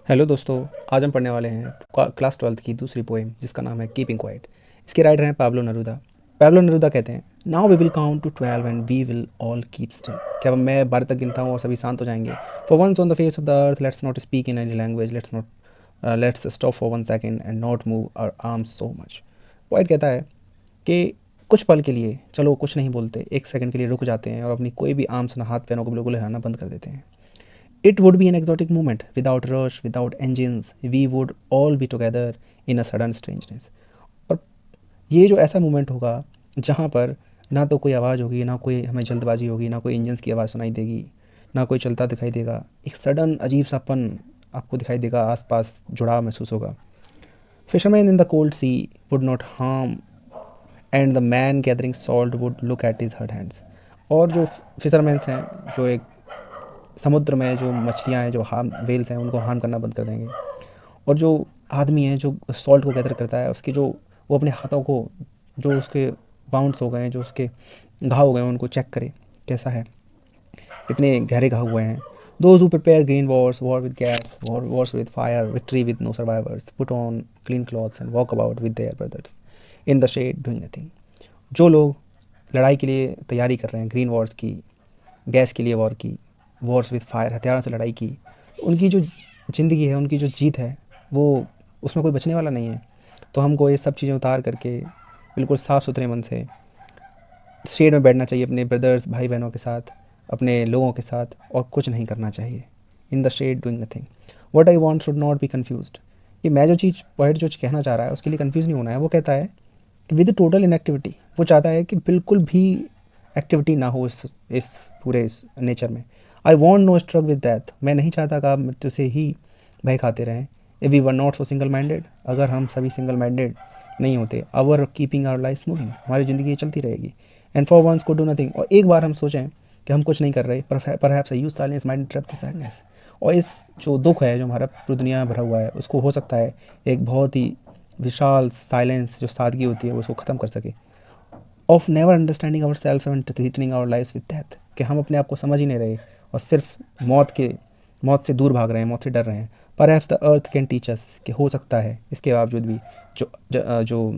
Hello दोस्तों। आज हम पढ़ने वाले हैं क्लास 12th की दूसरी पोएम जिसका नाम है कीपिंग क्वाइट। इसके राइटर हैं पाब्लो नेरुदा। पाब्लो नेरुदा कहते हैं, now we will count to 12 and we will all keep still. क्या मैं 12 तक गिनता हूँ और सभी शांत हो जाएंगे। For once on the face of the earth let's not speak in any language, let's stop for 1 second and not move our arms so much. Poet कहता है कि कुछ पल के लिए चलो कुछ नहीं बोलते, 1 सेकंड के लिए रुक जाते हैं और अपनी कोई भी आर्म्स ना हाथ पैरों को बिल्कुल हिलाना बंद कर देते हैं। It would be an exotic moment, without rush, without engines. We would all be together in a sudden strangeness. और ये जो ऐसा मोमेंट होगा जहाँ पर ना तो कोई आवाज़ होगी, ना कोई हमें जल्दबाजी होगी, ना कोई इंजन्स की आवाज़ सुनाई देगी, ना कोई चलता दिखाई देगा। एक सडन अजीब सापन आपको दिखाई देगा, आसपास जुड़ाव महसूस होगा। Fisherman in the cold sea would not harm and the man gathering salt would look at his hurt hands. और जो फिशरमैन्स हैं, जो एक समुद्र में जो मछलियाँ हैं, जो हार्म वेल्स हैं, उनको हार्म करना बंद कर देंगे। और जो आदमी है जो सॉल्ट को गैदर करता है, उसके जो वो अपने हाथों को जो उसके बाउंड्स हो गए हैं, जो उसके घाव हो गए हैं, उनको चेक करे कैसा है, कितने गहरे घाव हुए हैं। Those who prepare green wars, war with gas, wars with fire, victory with no survivors, put on clean clothes and walk about with their brothers in the shade doing nothing. जो लोग लड़ाई के लिए तैयारी कर रहे हैं, ग्रीन वॉर्स की, गैस के लिए वॉर की, वॉर्स विद फायर, हथियारों से लड़ाई की, उनकी जो ज़िंदगी है, उनकी जो जीत है, वो उसमें कोई बचने वाला नहीं है। तो हमको ये सब चीज़ें उतार करके बिल्कुल साफ़ सुथरे मन से शेड में बैठना चाहिए अपने ब्रदर्स, भाई बहनों के साथ, अपने लोगों के साथ, और कुछ नहीं करना चाहिए। In the shade doing nothing, what I want should not be confused. ये मैं जो चीज़ पोइट जो कहना चाह रहा है उसके लिए कन्फ्यूज़ नहीं होना है। वो कहता है कि विद टोटल इनएक्टिविटी, वो चाहता है कि बिल्कुल भी एक्टिविटी ना हो इस पूरे इस नेचर में। I want no struck with that, मैं नहीं चाहता कि आप मृत्यु से ही भय खाते रहें। If we were not so single minded, अगर हम सभी सिंगल माइंडेड नहीं होते, our keeping our life moving, हमारी ज़िंदगी चलती रहेगी। एंड फॉर वंस को डू नथिंग, और एक बार हम सोचें कि हम कुछ नहीं कर रहे, perhaps use silence mind trap the sadness. और इस जो दुख है जो हमारा पूरी दुनिया में भरा हुआ है, उसको हो सकता है एक बहुत ही विशाल साइलेंस, जो सादगी होती है, उसको ख़त्म कर सके। Of never understanding our self and threatening our life with death, कि हम अपने आप को समझ ही नहीं रहे और सिर्फ मौत से दूर भाग रहे हैं, मौत से डर रहे हैं। Perhaps the earth can teach us, कि हो सकता है इसके बावजूद भी जो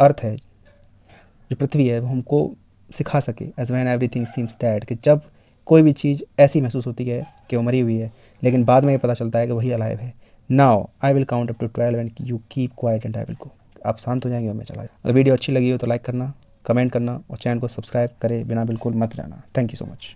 अर्थ है, जो पृथ्वी है, वो हमको सिखा सके। As when everything seems dead, कि जब कोई भी चीज़ ऐसी महसूस होती है कि वो मरी हुई है, लेकिन बाद में ये पता चलता है कि वही अलाइव है। Now I will count up to 12 and you keep quiet and I will go. आप शांत हो जाएंगे और मैं चला जाऊँ। अगर वीडियो अच्छी लगी हो तो लाइक करना, कमेंट करना और चैनल को सब्सक्राइब करे बिना बिल्कुल मत जाना। Thank you so much.